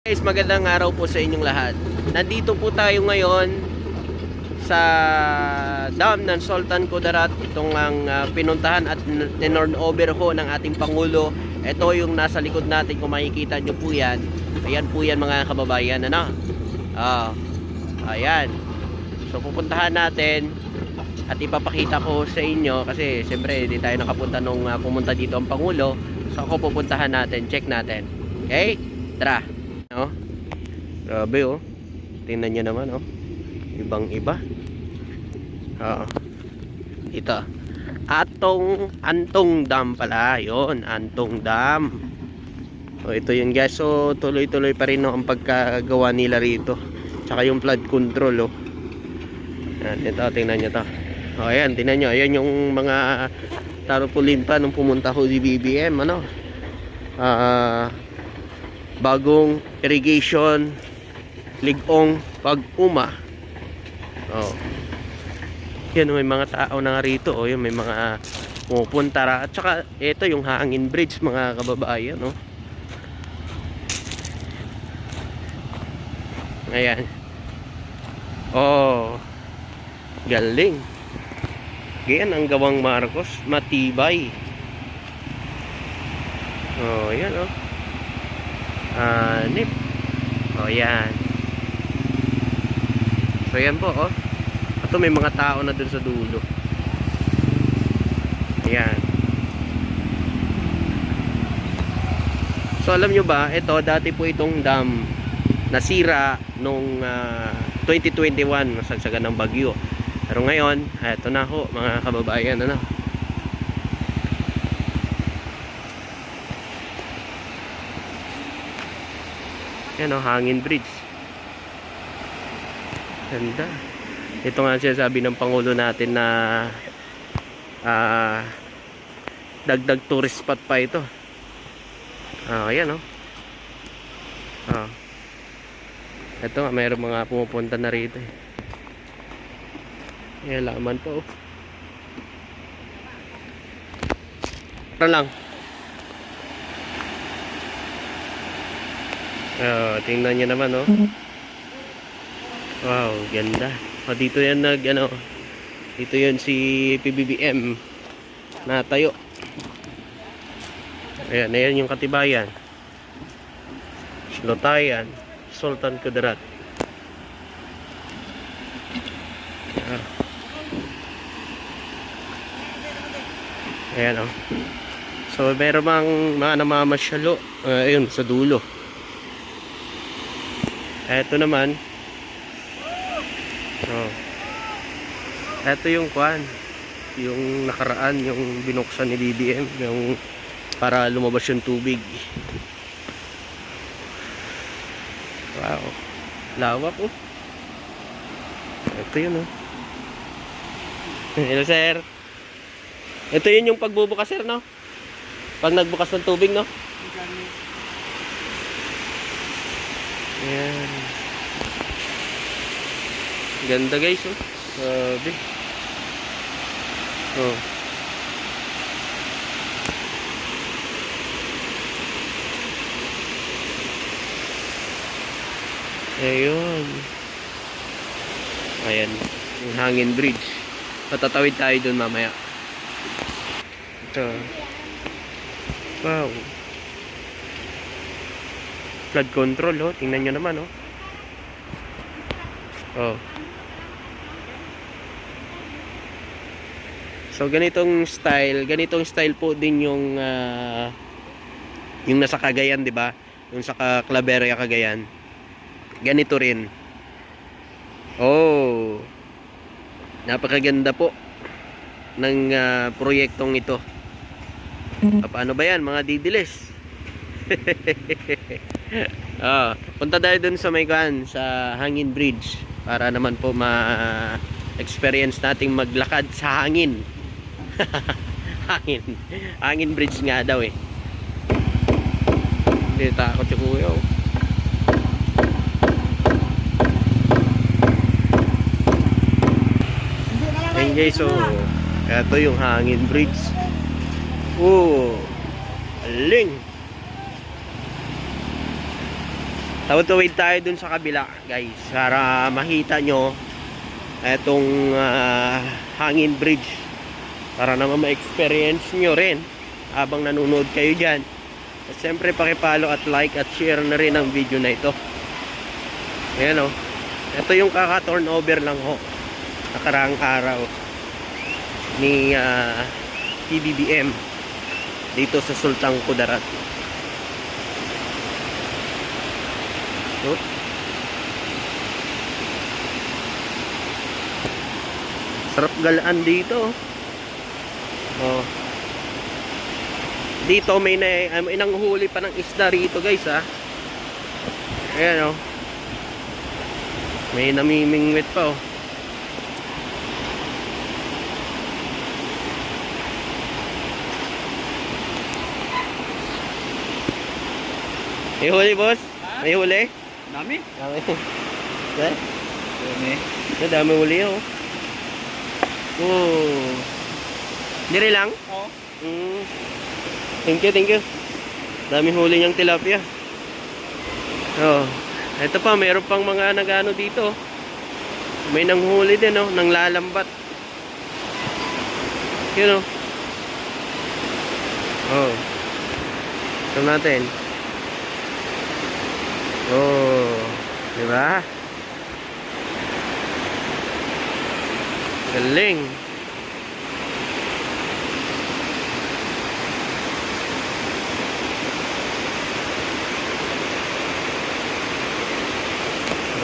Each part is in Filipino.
Guys, magandang araw po sa inyong lahat. Nandito po tayo ngayon sa dam ng Sultan Kudarat. Itong ang pinuntahan at tinurn over ho ng ating Pangulo. Ito yung nasa likod natin, kung makikita nyo po yan. Ayan po yan mga kababayan, ano? Ayan. So pupuntahan natin at ipapakita ko sa inyo kasi siyempre hindi tayo nakapunta nung pumunta dito ang Pangulo. So ako pupuntahan natin, check natin. Okay? Tara. Oh. Grabe oh. Tingnan niyo naman oh. Ibang-iba. Ito. Antong Dam pala. 'Yon, Antong Dam. Oh, ito 'yun guys. So tuloy-tuloy pa rin no ang pagkagawa nila rito. Tsaka yung flood control oh. Yan, ito tingnan niyo 'to. Oh, ayan, tingnan niyo. Ayan yung mga tarpaulin pa nung pumunta ko si BBM, ano? Bagong irrigation ligong pag-uma. Oh. Yan, may mga tao na nga rito oh, yun, may mga pumupunta ra. At saka ito yung hangin bridge mga kababayan, no. Ayan. Oh. Galing. Ganyan ang gawang Marcos, matibay. Oh, yan oh. Nip. Oh, yan. So, yan po, oh. Ito, may mga tao na dun sa dulo. Ayan. So, alam nyo ba, ito, dati po itong dam nasira nung 2021, nasagsagan ng bagyo. Pero ngayon, eto na ho, mga kababayan, ano. Yan o, hangin bridge. Ganda. Ito nga siya sabi ng Pangulo natin na dagdag tourist spot pa ito. Ayan o. Ito nga, mayroong mga pumupunta na rito. Ayan, laman po. Tara lang. Tingnan nyo naman oh. Wow, ganda. Dito yan dito yan si PBBM na tayo. Ayan yung Katibayan, Lotayan, Sultan Kudarat. Ayan oh. So meron mga namamasyalo ayun sa dulo. Eto naman. Eto yung kwan. Yung nakaraan, yung binuksan ni BBM, yung para lumabas yung tubig. Wow. Lawak oh. Ito yun oh. Hello sir. Ito yun yung pagbubukas sir, no? Pag nagbukas ng tubig, no? Ayan. Ganda guys oh. Sabi. Oh. Ayun. Ayan. Yung hangin bridge. Patatawid tayo dun mamaya. Ito. Wow. Flood control oh. Tingnan nyo naman oh. Oh. So ganitong style po din yung nasa Cagayan, 'di ba? Yung sa Claveria Cagayan. Ganito rin. Oh. Napakaganda po ng proyektong ito. Paano ba 'yan, mga didilis? Punta tayo dun sa Maykan, sa hangin bridge para naman po ma-experience nating maglakad sa hangin. hangin bridge nga daw eh. Hindi takot si kuya oh. Ayan guys, so ito yung hangin bridge. Oh, aling. Tawid tayo dun sa kabila, guys, para makita nyo etong hangin bridge, para naman ma-experience nyo rin habang nanonood kayo dyan. At siyempre pakipollow at like at share na rin ang video na ito. Ayan o, ito yung kaka-turnover lang ho nakaraang araw ni PBBM dito sa Sultan Kudarat. Sarap galaan dito. Oh. Dito may nanghuli pa ng isda rito, guys, ha. Ayan, oh. May namimingwit pa, oh. May huli, boss? Ha? May huli? Dami? Dami. Okay? Dami. Dami huli, oh. Oh. Dire lang? Oo. Thank you. Dami huli niyang tilapia. Oh. Ito pa, mayroon pang mga nagano dito. May nanghuli din, oh, nang lalambat. Yun, oh. Oh. Ito natin. Oh. Diba? Galing.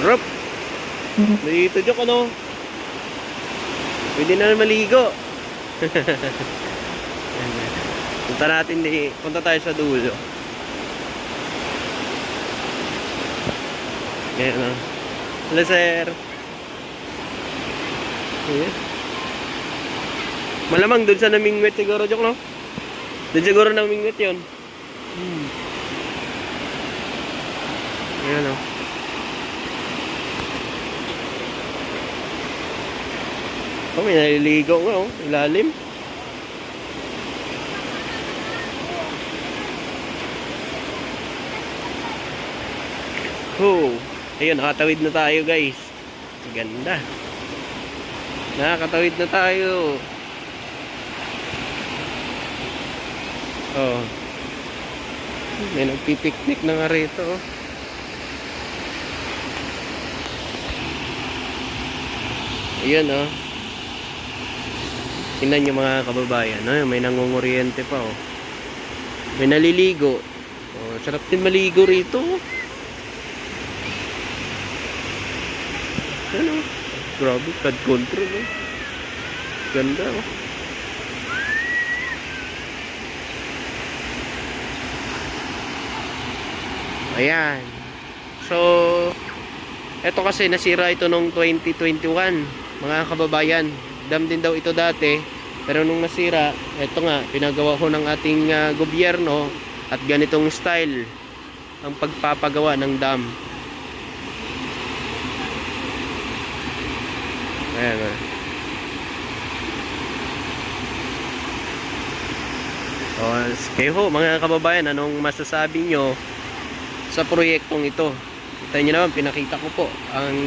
Rup. Dito jok, ano? Pwede na maligo. Punta tayo sa dulo. Ayan, oh. Hello, sir. Ayan. Malamang dun sa namingwit siguro, jok, no? Dun siguro namingwit yun. Ayan, oh. Oh, may naliligo nga, oh. Ilalim. Oh. Ayun, nakatawid na tayo, guys. Ganda. Nakakatawid na tayo. Oh. May nagpipiknik na nga rito, oh. Ayun, oh. Tingnan nyo, mga kababayan, no? May nangunguryente pa, oh. May naliligo. Oh, sarap din maligo rito. Ano? Grabe, flood control, oh. Ganda, oh. Ayan. So, eto kasi nasira ito nung 2021, mga kababayan. Dam din daw ito dati, pero nung nasira, eto nga, pinagawa ko ng ating gobyerno at ganitong style ang pagpapagawa ng dam. Ayan, kayo ho, mga kababayan, anong masasabi nyo sa proyektong ito? Kita nyo naman, pinakita ko po ang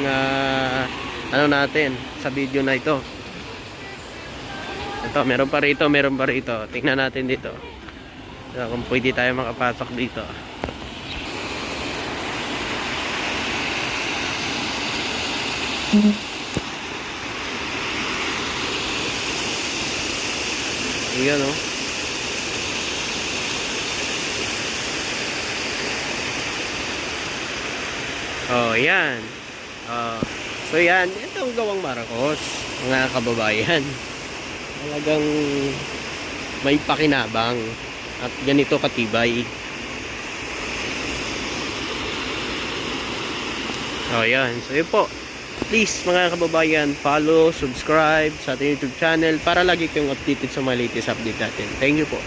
ano natin sa video na ito. Ito, meron pa rito. Tingnan natin dito. So, kung pwede tayo makapasok dito. Ayan, oh. Oh, yan. So yan, ito ang gawang Marcos, mga kababayan. Talagang may pakinabang at ganito katibay. Oh, yan. So yun po. Please, mga kababayan, follow, subscribe sa ating YouTube channel para lagi kayong updated sa mga latest update natin. Thank you po.